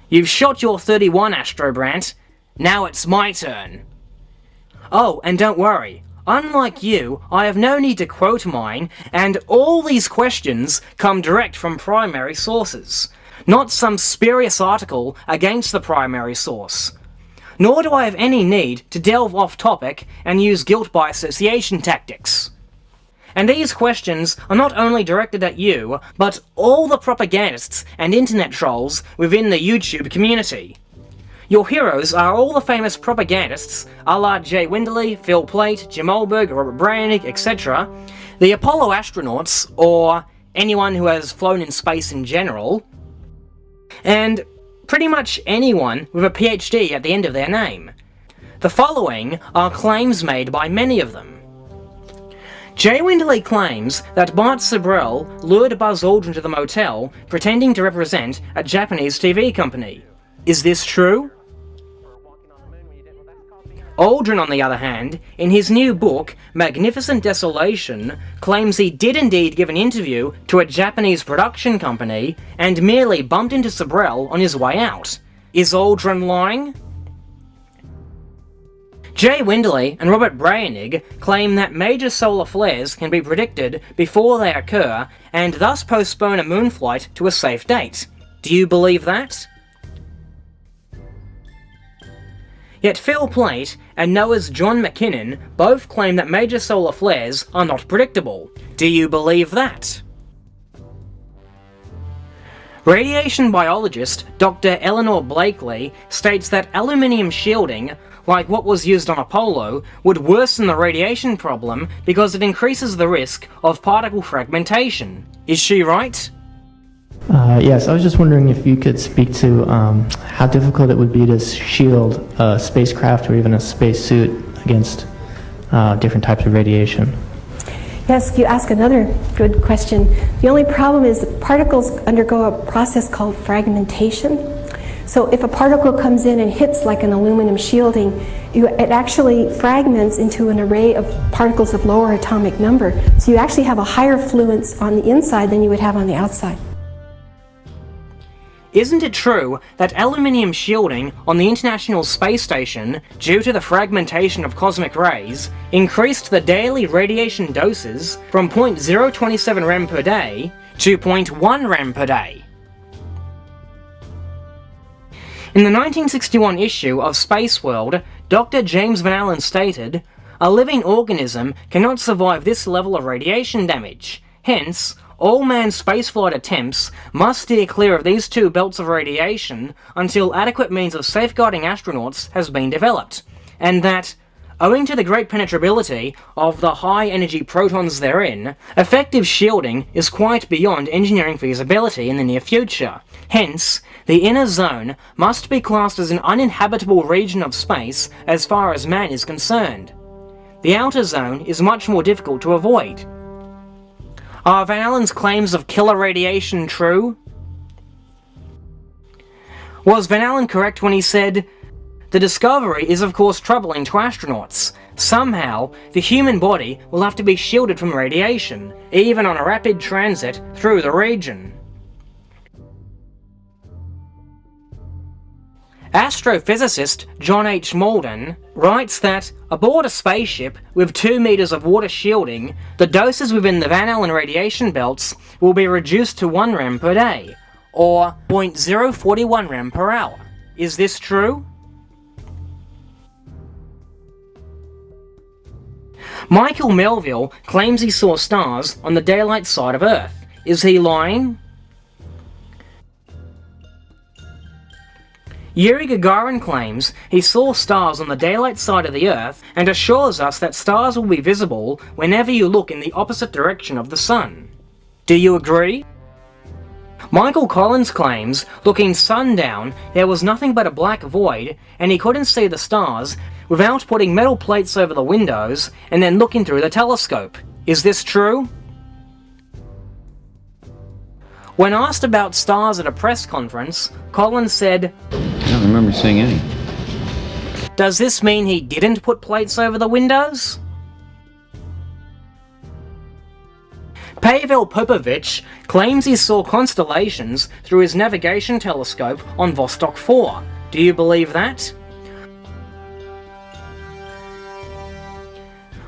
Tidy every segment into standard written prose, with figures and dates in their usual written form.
You've shot your 31, Astrobrant. Now it's my turn. Oh, and don't worry. Unlike you, I have no need to quote mine, and all these questions come direct from primary sources, not some spurious article against the primary source. Nor do I have any need to delve off topic and use guilt by association tactics. And these questions are not only directed at you, but all the propagandists and internet trolls within the YouTube community. Your heroes are all the famous propagandists, a la Jay Winderley, Phil Plait, Jim Olberg, Robert Brannig, etc., the Apollo astronauts, or anyone who has flown in space in general, and pretty much anyone with a PhD at the end of their name. The following are claims made by many of them. Jay Winderley claims that Bart Sibrel lured Buzz Aldrin to the motel, pretending to represent a Japanese TV company. Is this true? Aldrin, on the other hand, in his new book, Magnificent Desolation, claims he did indeed give an interview to a Japanese production company and merely bumped into Sibrel on his way out. Is Aldrin lying? Jay Winderley and Robert Brannig claim that major solar flares can be predicted before they occur and thus postpone a moon flight to a safe date. Do you believe that? Yet Phil Plait and NOAA's John McKinnon both claim that major solar flares are not predictable. Do you believe that? Radiation biologist Dr. Eleanor Blakely states that aluminium shielding, like what was used on Apollo, would worsen the radiation problem because it increases the risk of particle fragmentation. Is she right? Yes, I was just wondering if you could speak to how difficult it would be to shield a spacecraft or even a spacesuit against different types of radiation. Yes, you ask another good question. The only problem is that particles undergo a process called fragmentation. So if a particle comes in and hits like an aluminum shielding, it actually fragments into an array of particles of lower atomic number. So you actually have a higher fluence on the inside than you would have on the outside. Isn't it true that aluminium shielding on the International Space Station, due to the fragmentation of cosmic rays, increased the daily radiation doses from 0.027 rem per day to 0.1 rem per day? In the 1961 issue of Space World, Dr. James Van Allen stated, "A living organism cannot survive this level of radiation damage. Hence, all manned spaceflight attempts must steer clear of these two belts of radiation until adequate means of safeguarding astronauts has been developed, and that, owing to the great penetrability of the high-energy protons therein, effective shielding is quite beyond engineering feasibility in the near future. Hence, the inner zone must be classed as an uninhabitable region of space as far as man is concerned. The outer zone is much more difficult to avoid." Are Van Allen's claims of killer radiation true? Was Van Allen correct when he said, "The discovery is of course troubling to astronauts. Somehow, the human body will have to be shielded from radiation, even on a rapid transit through the region"? Astrophysicist John H. Malden writes that, aboard a spaceship with 2 meters of water shielding, the doses within the Van Allen radiation belts will be reduced to 1 rem per day, or 0.041 rem per hour. Is this true? Michael Melville claims he saw stars on the daylight side of Earth. Is he lying? Yuri Gagarin claims he saw stars on the daylight side of the Earth and assures us that stars will be visible whenever you look in the opposite direction of the Sun. Do you agree? Michael Collins claims, looking sundown, there was nothing but a black void and he couldn't see the stars without putting metal plates over the windows and then looking through the telescope. Is this true? When asked about stars at a press conference, Collins said, "I don't remember seeing any." Does this mean he didn't put plates over the windows? Pavel Popovich claims he saw constellations through his navigation telescope on Vostok 4. Do you believe that?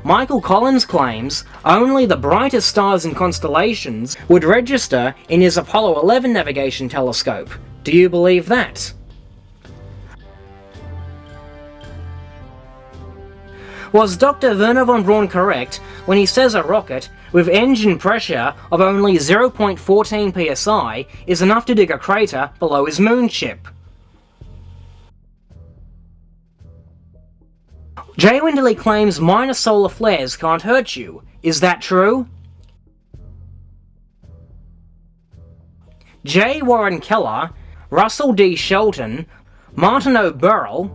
Michael Collins claims only the brightest stars and constellations would register in his Apollo 11 navigation telescope. Do you believe that? Was Dr. Werner von Braun correct when he says a rocket with engine pressure of only 0.14 psi is enough to dig a crater below his moon ship? Jay Winderley claims minor solar flares can't hurt you. Is that true? J. Warren Keller, Russell D. Shelton, Martin O. Burrell,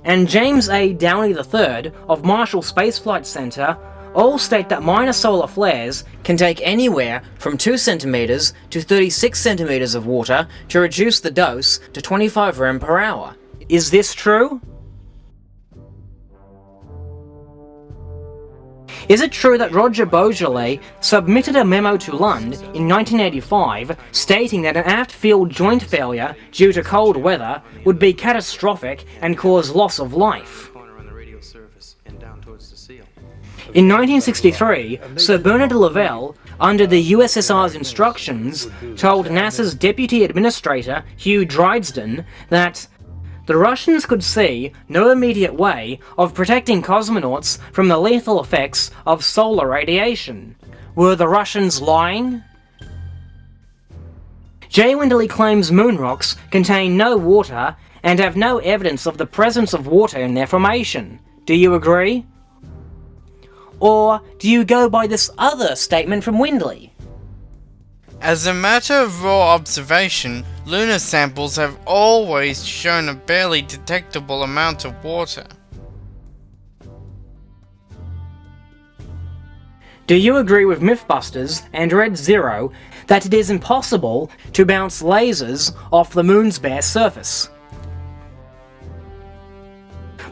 and James A. Downey III of Marshall Space Flight Center all state that minor solar flares can take anywhere from 2 centimeters to 36 centimeters of water to reduce the dose to 25 rem per hour. Is this true? Is it true that Roger Boisjoly submitted a memo to Lund in 1985 stating that an aft field joint failure due to cold weather would be catastrophic and cause loss of life? In 1963, Sir Bernard Lavelle, under the USSR's instructions, told NASA's Deputy Administrator Hugh Dryden that the Russians could see no immediate way of protecting cosmonauts from the lethal effects of solar radiation. Were the Russians lying? Jay Winderley claims moon rocks contain no water and have no evidence of the presence of water in their formation. Do you agree? Or do you go by this other statement from Winderley? As a matter of raw observation, lunar samples have always shown a barely detectable amount of water. Do you agree with Mythbusters and Red Zero that it is impossible to bounce lasers off the moon's bare surface?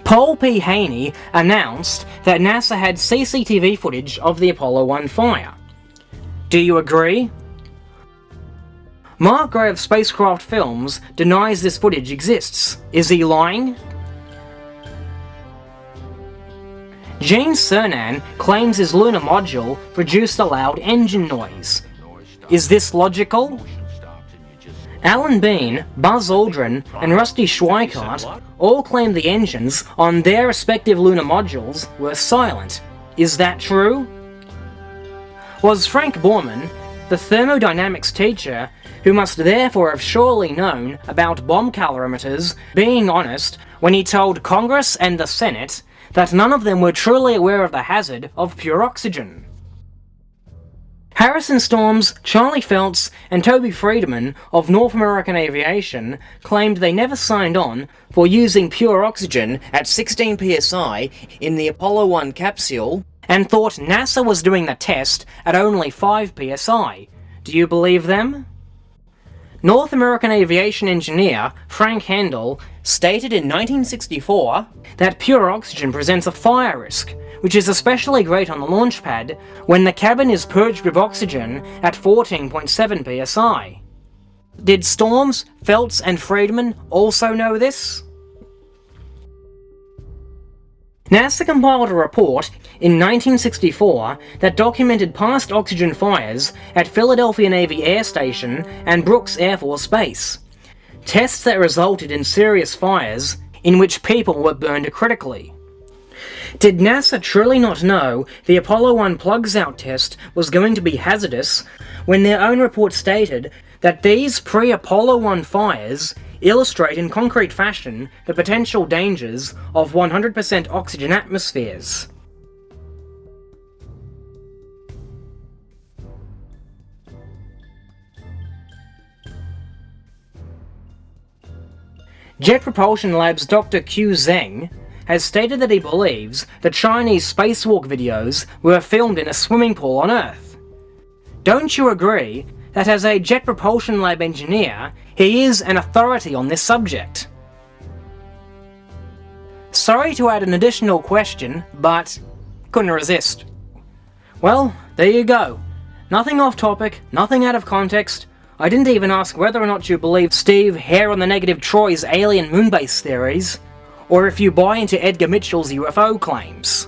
Paul P. Haney announced that NASA had CCTV footage of the Apollo 1 fire. Do you agree? Mark Gray of Spacecraft Films denies this footage exists. Is he lying? Gene Cernan claims his lunar module produced a loud engine noise. Is this logical? Alan Bean, Buzz Aldrin, and Rusty Schweickart all claim the engines on their respective lunar modules were silent. Is that true? Was Frank Borman, the thermodynamics teacher, who must therefore have surely known about bomb calorimeters, being honest when he told Congress and the Senate that none of them were truly aware of the hazard of pure oxygen? Harrison Storms, Charlie Felts, and Toby Friedman of North American Aviation claimed they never signed on for using pure oxygen at 16 psi in the Apollo 1 capsule and thought NASA was doing the test at only 5 psi. Do you believe them? North American aviation engineer Frank Handel stated in 1964 that pure oxygen presents a fire risk, which is especially great on the launch pad when the cabin is purged with oxygen at 14.7 psi. Did Storms, Felts, and Friedman also know this? NASA compiled a report in 1964 that documented past oxygen fires at Philadelphia Navy Air Station and Brooks Air Force Base. Tests that resulted in serious fires in which people were burned critically. Did NASA truly not know the Apollo 1 plugs-out test was going to be hazardous when their own report stated that these pre-Apollo 1 fires illustrate in concrete fashion the potential dangers of 100% oxygen atmospheres? Jet Propulsion Lab's Dr. Q Zheng has stated that he believes the Chinese spacewalk videos were filmed in a swimming pool on Earth. Don't you agree that as a Jet Propulsion Lab engineer, he is an authority on this subject? Sorry to add an additional question, but couldn't resist. Well, there you go. Nothing off topic, nothing out of context. I didn't even ask whether or not you believe Steve Hair on the Negative Troy's alien moonbase theories, or if you buy into Edgar Mitchell's UFO claims.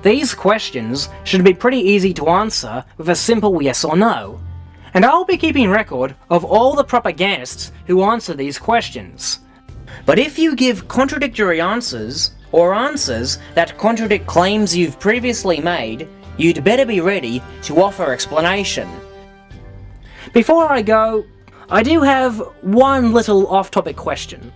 These questions should be pretty easy to answer with a simple yes or no, and I'll be keeping record of all the propagandists who answer these questions. But if you give contradictory answers, or answers that contradict claims you've previously made, you'd better be ready to offer explanation. Before I go, I do have one little off-topic question.